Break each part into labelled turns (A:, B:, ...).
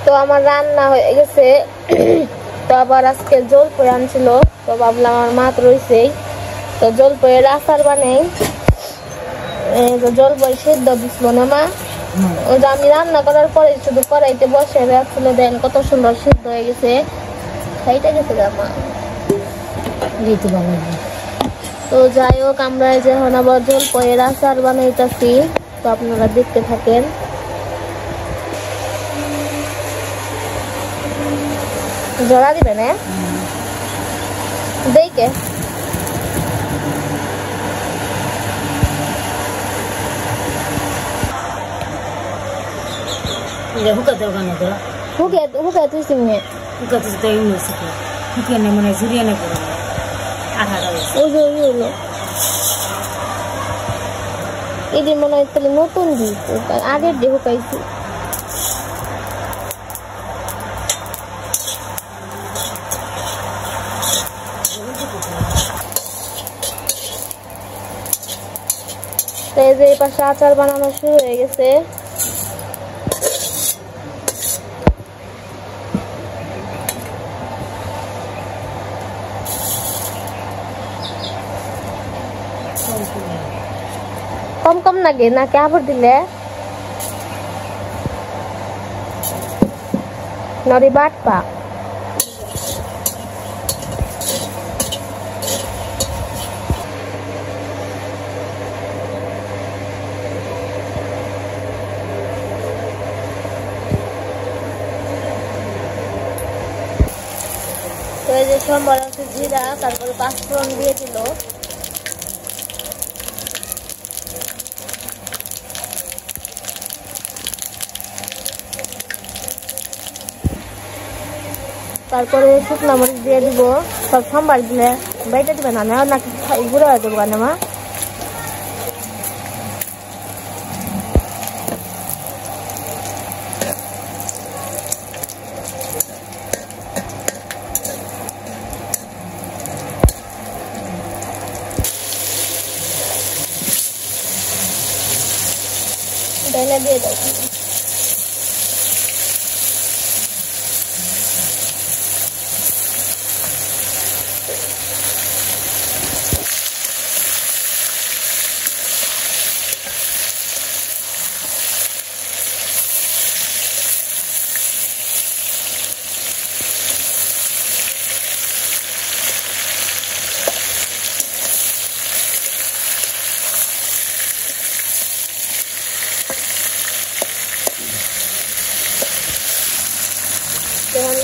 A: তো আমার রান্না হয়ে গেছে। তো আবার আজকে জলপাই আনছিল, তো ভাবলাম আমার মা তো রয়েছেই, তো জলপাইয়ের আচার বানাই। জলপাই সেদ্ধ দিছিল না মা, ওই যে আমি রান্না করার পরে শুধু কড়াইতে বসে রাখছিল, দেন কত সুন্দর সিদ্ধ হয়ে গেছে, খাইতে গেছে মা। তো যাই হোক, আমরা যখন আবার জলপাইয়ের আচার বানাইতেছি, তো আপনারা দেখতে থাকেন। জড়া দিবেন দেখে এটি মনে হয় তাহলে নতুন দিক, আগের দিয়ে হুকাইছি। এই যে এই পাশে আচার বানানো শুরু হয়ে গেছে। কম কম লাগে নাকি আবার দিলে নরি বাটপা। তো এই যে সম্বর আছে জিরা, তারপরে পাঁচফোড়ন দিয়ে দিল। তারপরে শুকনো মরিচ দিয়ে দিব। সব সম্বার দিলে বাইটা দিবে না নাকি গুঁড়ো হয়ে দেবো না মা? ডাইলা দিয়ে দাও।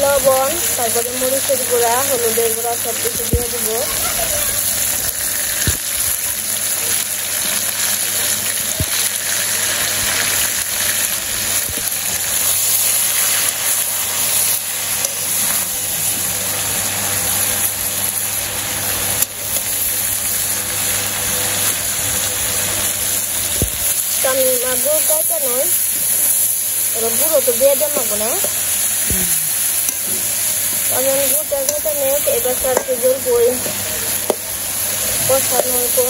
A: লবণ, তারপরে মরিচের গুঁড়া, হলুদের গুঁড়া সব কিছু দিয়ে দিব। আমি গুঁড়ো গাইতে নয়, এবার গুঁড়ো তো দিয়ে দেবো না। আমি গুঁড়োটা গুঁড়োটা নেই, এবার সারকে জলপাই কষানো হতো।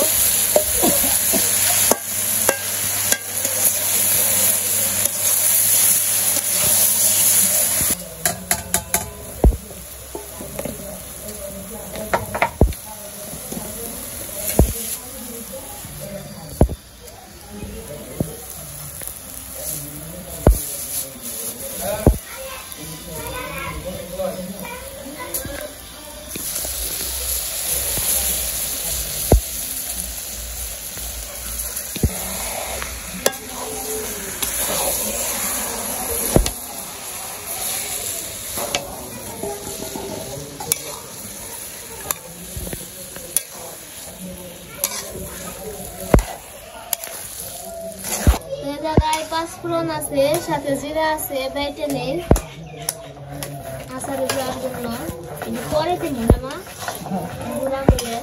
A: পাঁচফোড়ন আছে, সাথে জিরা আছে, বাইটে নেই আচারে দেওয়ার জন্য। পরে দিব না মা, গুঁড়া করে।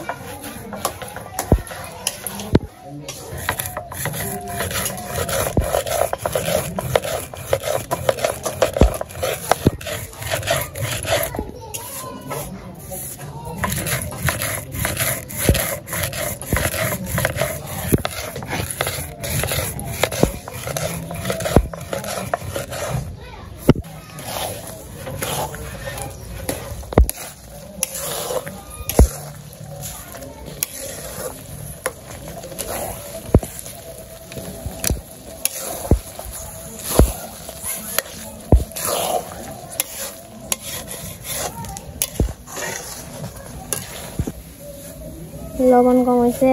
A: লবণ কম হয়েছে।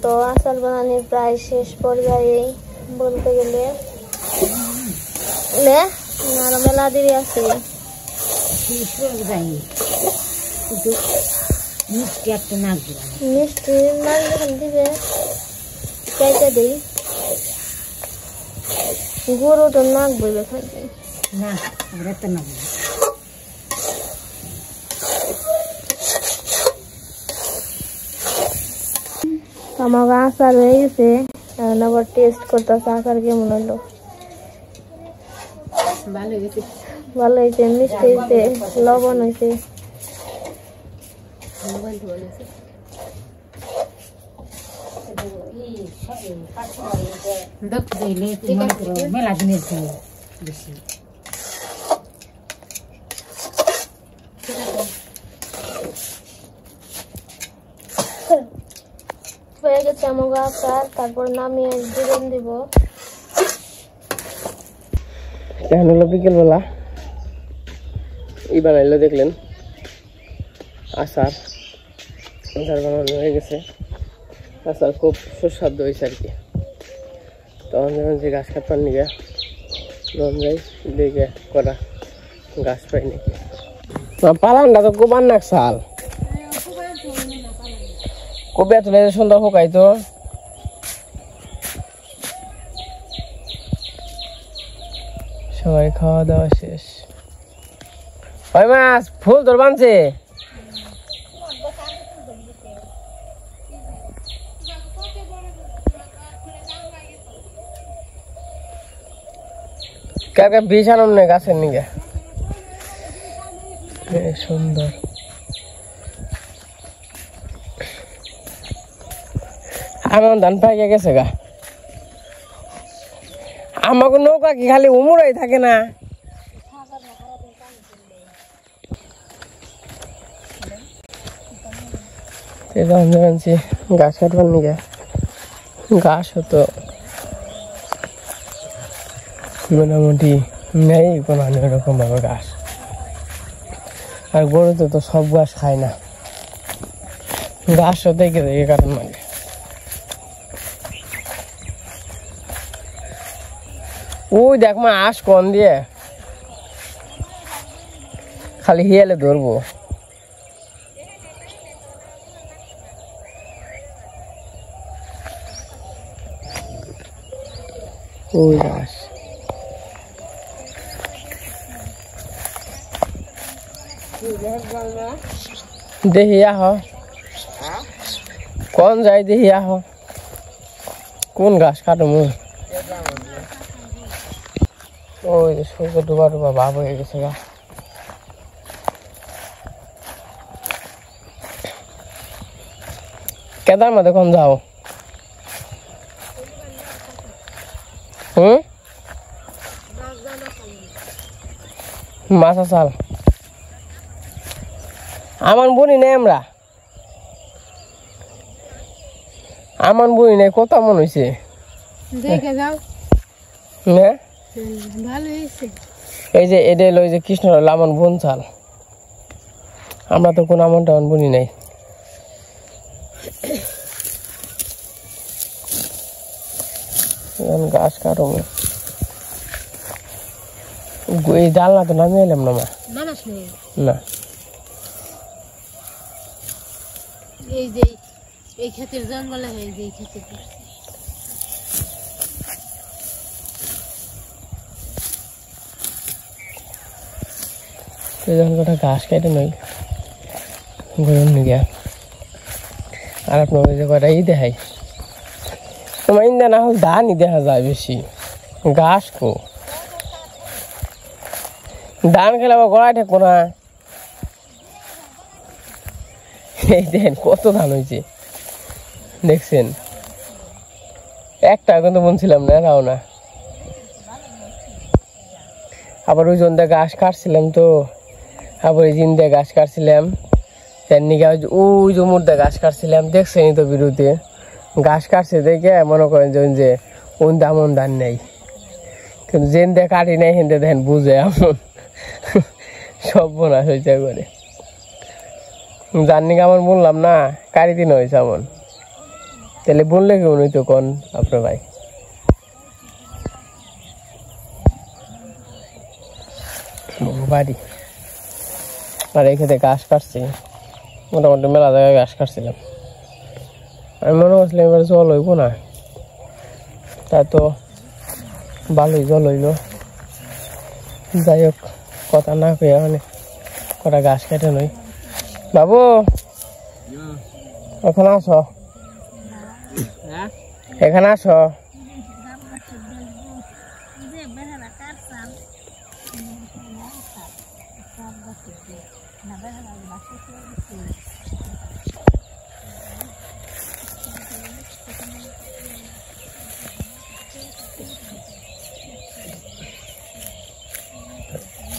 A: তো আচার বানানো প্রায় শেষ পর্যায়ে বলতে গেলে আরো মেলা দেরি আছে। মিষ্টি নাক যখন দিবে চাইতে দিই গুঁড়ো তো নাক বইবে খাইতে না আমার আচার হয়ে গেছে। আবার টেস্ট করতেছে আচার কেমন হলো। ভালো হয়েছে, মিষ্টি হয়েছে, লবণ হয়েছে।
B: মেলা দিনের
A: হয়ে গেছে আমার আচার। তারপর নামিয়ে দিবেন দিব।
C: এখন হলো বিকেলবেলা বানাইলো দেখলেন আচার। আচার বানানো হয়ে গেছে। আচার খুব সুস্বাদু হয়েছে আর কি। তখন যখন যে গাছ কাটবার নিয়ে মন যাই দেখে করা গাছ পাই নাকি পালানটা তো কোবার নাক সাল কবে তুলে সুন্দর হোকাই তো সবাই খাওয়া দাওয়া শেষ। ওই মাছ ফুল তোর বানছে কাকে বিষ আনম নেই গাছের নিকে সুন্দর। আমার ধান পাইকে গেছে গা। আমাকে নৌকা কি খালি উমরাই থাকে না? গাছ কাটবার নিকে গাছ হতো মোটামুটি নেই কোনো এরকম ভাবে গাছ। আর গরু তো সব গাছ খায় না, গাছ দেখে দেখে কারণ মানে ওই দেখ মা আস কন দিয়ে খালি হিয়ালে ধরবো। ওই গাছ দেখি আহ কোন যাই দেখি আহ কোন গাছ কাটমু। ওই সূর্য ডুবা ডুবা ভাব হয়ে গেছে গা। কেদার মধ্যে কোন যাও? মাছা চাল আমার বনি নাই আমরা আমার বই নাই কত মন হয়েছে এই যে এটা এলো যে কৃষ্ণ আমার বোন চাল। আমরা তো কোন আমন টামন বনি নাই। গাছ কাটো এই জানলা তো নামিয়ে এলাম না মা না
B: এই যে এই ক্ষেতের জন্মালে এই যে এই ক্ষেতের
C: কটা ঘাস কেটে নই গরম নিয়ে আর আপনার যে কটা দেখাই তোমার ইন্দা না হল ধানই দেখা যায় বেশি ঘাস কো ধান খেলে আবার গড়াই ঠেকবো না। এই দেখেন কত ধান হয়েছে দেখছেন একটা কিন্তু বলছিলাম না রাও না। আবার ওই জন গাছ কাটছিলাম তো আবার এই জিন দিয়ে গাছ কাটছিলাম তেমনি ওই জমুর দিয়ে গাছ কাটছিলাম দেখছেন তো বিরুতে গাছ কাটছে দেখে মনে করেন যে ওন দামন ধান নেই কিন্তু যেন দিয়ে কাটি নেই হেন দেখেন বুঝে এমন সব বোনাস হয়েছে করে জানি আমার বললাম না কারি দিন হয়েছে এমন তাহলে বললে কেউ নই তো কোন আপনার ভাই বাড়ি আর এই খেতে ঘাস কাটছি মোটামুটি মেলা জায়গায় ঘাস কাটছিলাম আমি মনে করছিলাম এবার জল হইব না তা তো ভালোই জল হইল যাই হোক কথা না কইয়া মানে কটা ঘাস কেটে নই বাবু এখানে আসো এখানে আসো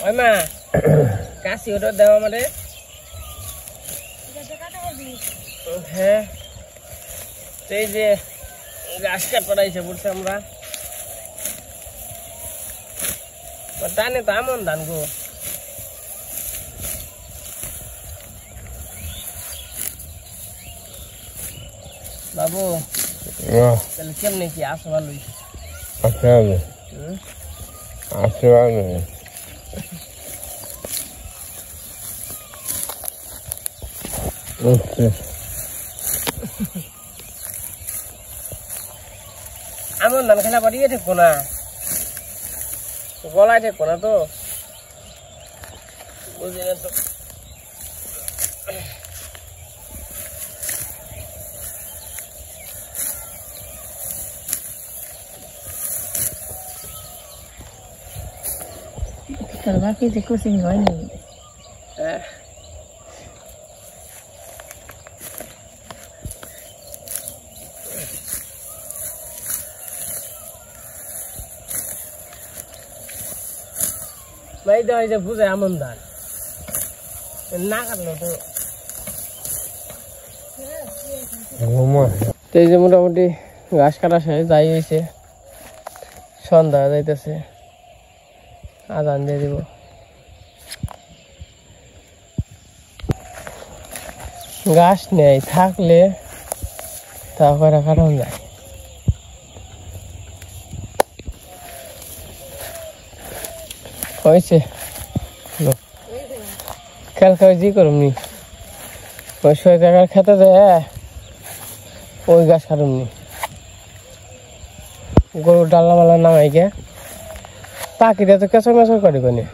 C: ওই মা কাশি ওটা দেওয়া আমাদের হ্যাঁ এই যে ঘাস কাটাইছে বলছে আমরা টানে তো এমন ধান গো বাবু তাহলে কেমনে কি আসো ভালোই
D: আসে ভালো
C: এমন ধান খেলা পাঠিয়ে থাকবো না গলায় থাকবো না তো বুঝলি না তো
B: বাকি যে কোচিং হয়নি
C: ভাই দেওয়া যে বুঝে এমন ধান না কাটলো তো এই যে মোটামুটি ঘাস কাটা শেষ যাই হয়েছে সন্ধ্যা যাইতেছে আজান দিয়ে দিব ঘাস নেই থাকলে তারপরে কাটানো যায় হয়েছে খেল খেয়ে জি করুমনি ওই শোয়ে জায়গার খেতে যায় ওই গাছ কাটুমনি গরুর ডালা মালা নামাই গে পাখিটা তো কেঁচো মেচর করে কোনে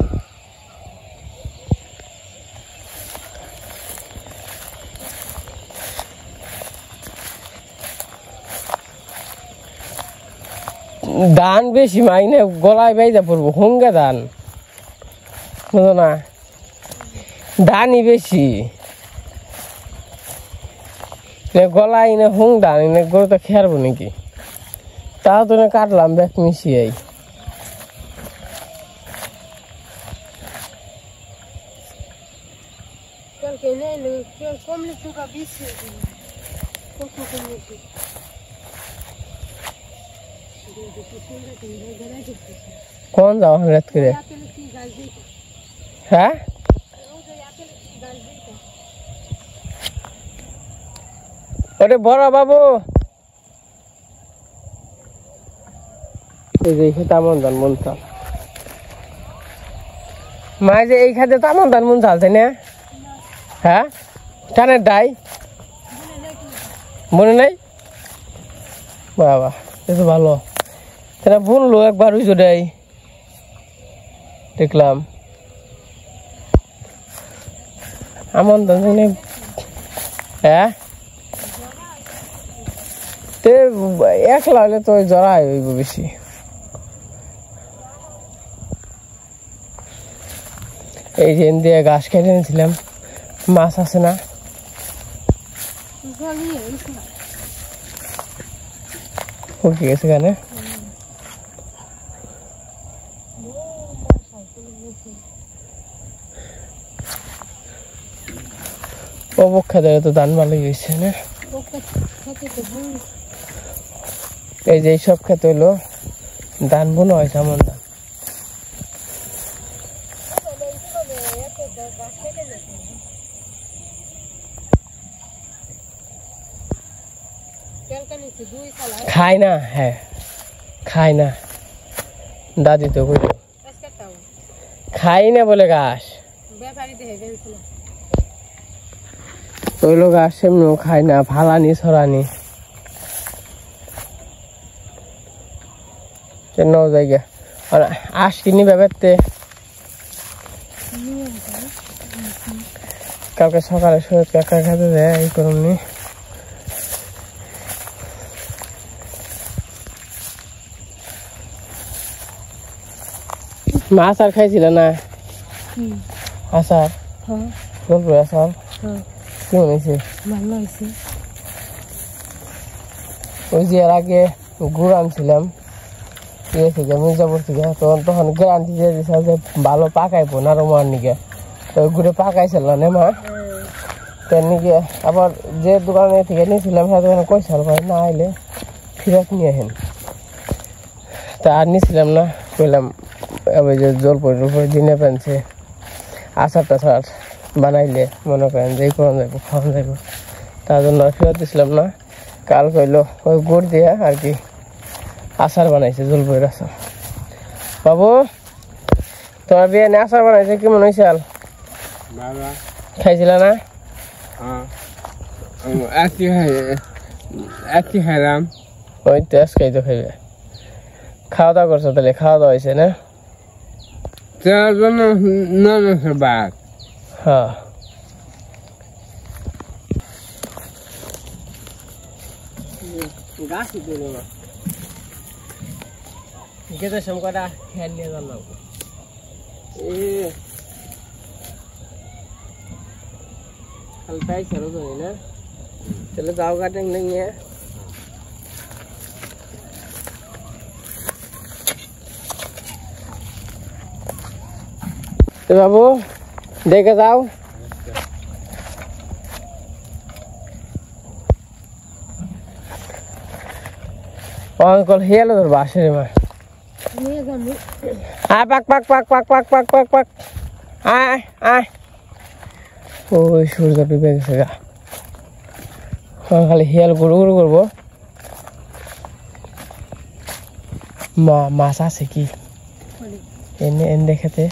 C: ধান বেশি মাইনে গলায় বাইজা পড়বো হুঙ্গে ধান বুঝো না ধানই বেশি গলায় না হুং ধান এনে গরু তো খেয়ারবো নাকি তাও তো কাটলাম ব্যাগ মিশিয়াই কোন যাও রাত করে হ্যাঁ ওরে বড় বাবু এই যে তামন ধান মন চাল মা যে এই খাতে তামন ধান মন চাল তাই না হ্যাঁ টানের ডাই মনে নাই বাবা এ তো ভালো তারা বললো একবার ওই জোড়াই দেখলাম আমন ধান হ্যাঁ তে একলা হলে তো জড়াই হইব বেশি এই যে দিয়ে ঘাস কেটে নিয়েছিলাম মাছ আছে না ফুটে গেছে এখানে অবক্ষা দেয় তো ধান ভালোই হয়েছে না এই যে সব খেতে হইলো ধান বোনা হয়েছে এমন ধান খায় না, হ্যাঁ খায় না, দাদি তো কইলো খাই না বলে ঘাস ওইলো ঘাস এমনিও খায় না, ফালানি ছড়ানি কেন জায়গা আর আস কিনি ব্যাপারতে কালকে সকালে সৈয়দ কাকা খেতে দেয় এই করুননি আচার খাইছিল না আচার গল্প আচার কেমন হয়েছে ওই যে এর আগে গুড় আনছিলাম ইয়ে থেকে মির্জাপুর থেকে তখন গ্যারান্টি দিয়ে দিছে যে ভালো পাকাইবো নারমার নিকে তো ঘুরে পাকাইছিল না মা তার নিকে আবার যে দোকানে থেকে নিয়েছিলাম সে দোকানে কইসাল ভাই না আইলে ফিরত নিয়ে আসেন তা আর নিয়েছিলাম না কইলাম আবার যে জলপরির উপরে দিনে পেনছে আচার টাচার বানাইলে মনে করেন যে করা যাইব খাওয়া যাইব তার জন্য ফেরত দিছিলাম না কাল কইলো ওই গুড় দিয়ে আর কি আচার বানাইছে জলপরির আচার বাবু তোমার বিয়ে আচার বানাইছে কেমন হয়েছে আল খাইছিল না
D: খাইলাম
C: ওই তো আজকেই তো খাইবে খাওয়া দাওয়া করছো তাহলে খাওয়া দাওয়া হয়েছে না
D: বাদ
C: হ্যাঁ গাছই তো না গেতে সমকটা খেয়াল নিয়ে জানলাম খালি তাই ছিল তো না তাহলে যাও কাটেন নিয়ে তো বাবু দেখে যাও অঙ্কল হেলো তোর বাসে রে মা আয় পাক পাক পাক পাক পাক পাক পাক পাক আয় আয় ওই সূর্য ডুবে গেছে গা খালি হেল গুরু গুরু করবো মাছ আছে কি এনে এনে খেতে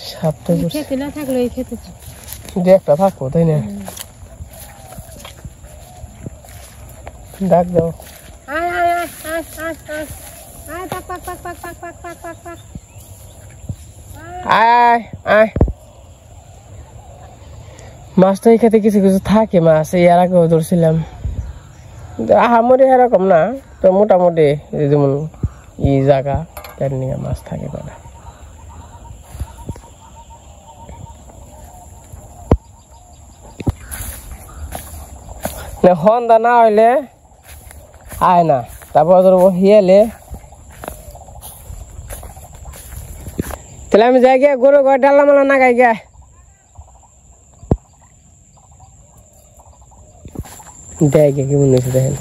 C: সাপটা
B: খেতে না থাকলে খেতে
C: দু একটা থাকবো তাই না ডাক দাও
B: আয় আয় আয় আয় আয় আয় আয় পাক পাক পাক পাক পাক পাক পাক পাক পাক
C: আয় আয় মাছ তো এই খেতে কিছু কিছু থাকে মাছ এর আগেও ধরছিলাম আহামরি এরকম না তো মোটামুটি যেমন ই জায়গা তার নিয়ে মাছ থাকে কটা সন্ধ্যা না হইলে আয় না তারপর ধরবো হিয়ালে তাহলে আমি যাই গিয়ে গরু ঘর ডাল্লা মালা না গাই গে দেয় গে কেমন হয়েছে দেখেন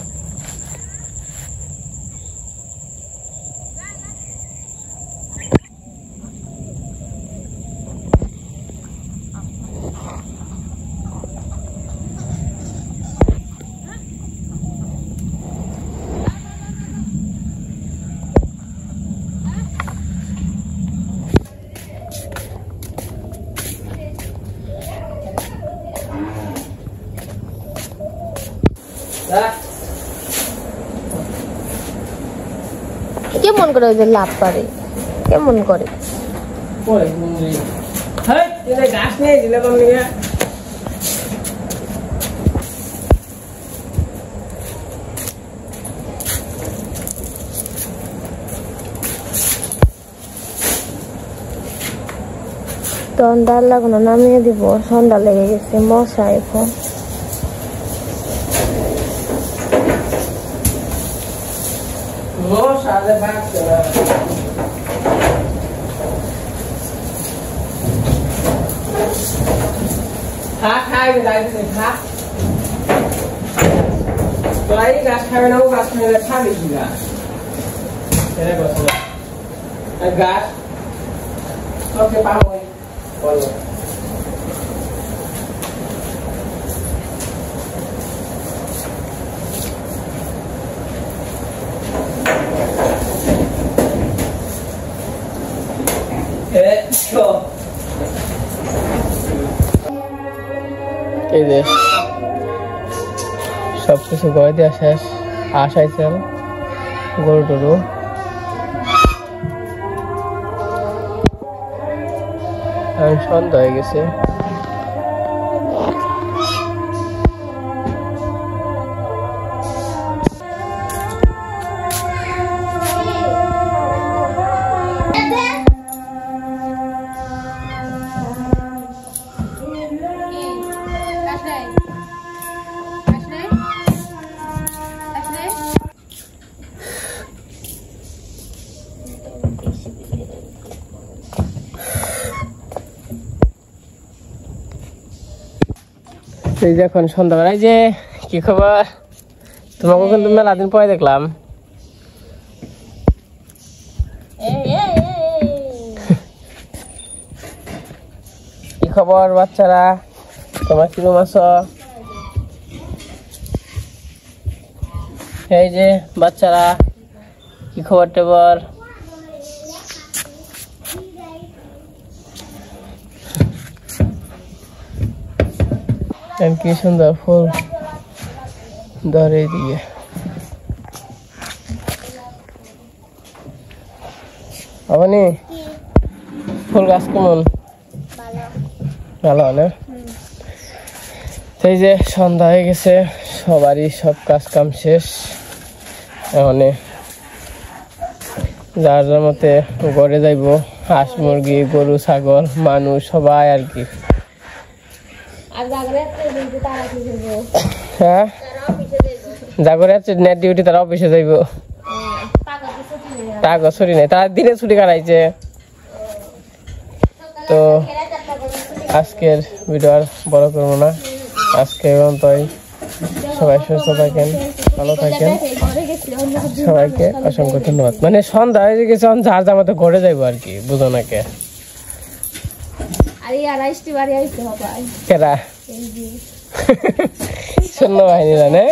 A: কেমন করে ওই যে লাভ পারে কেমন করে
C: গাছ নিয়ে দিলে তোর নিয়ে
A: তখন ডাল লাগানো নামিয়ে দিব সন্ধ্যা লেগে গেছে মশা এখন
C: গাছ খাবে না ও গাছ খাবে না খাবে কি গাছ গাছ ওকে পাবো বলো এই যে সবকিছু গড়ে দেওয়া শেষ, আসাইছেন গরু টরু। সন্ধ্যা হয়ে গেছে। এই যে এখন সন্ধ্যাবেলায় যে কি খবর, তোমাকে কিন্তু মেলা দিন পরে দেখলাম। কি খবর বাচ্চারা, তোমার কিরম আছো? এই যে বাচ্চারা কি খবর টেবর? কি সুন্দর ফুল ধরে দিয়ে। আপনি ফুল গাছ কেমন? ভালো না? এই যে সন্ধ্যা হয়ে গেছে, সবারই সব কাজ কাম শেষ। এখন যার যার মতে ঘরে যাইব, হাঁস মুরগি গরু ছাগল মানুষ সবাই আর কি। হ্যাঁ, জাগরে নেট ডিউটি তারা অফিসে যাইব, টাকা ছুটি নেই, তারা দিনে ছুটি কাটাইছে। তো আজকের ভিডিও আর বড় করবো না, আজকে সবাই সুস্থ থাকেন, ভালো থাকেন, সবাইকে অসংখ্য ধন্যবাদ। মানে সন্ধ্যা হয়ে গেছে, যার যার মতো ঘরে যাইবো আর কি, বুঝো না কে কেরা সৈন্য বাহিনী জানে।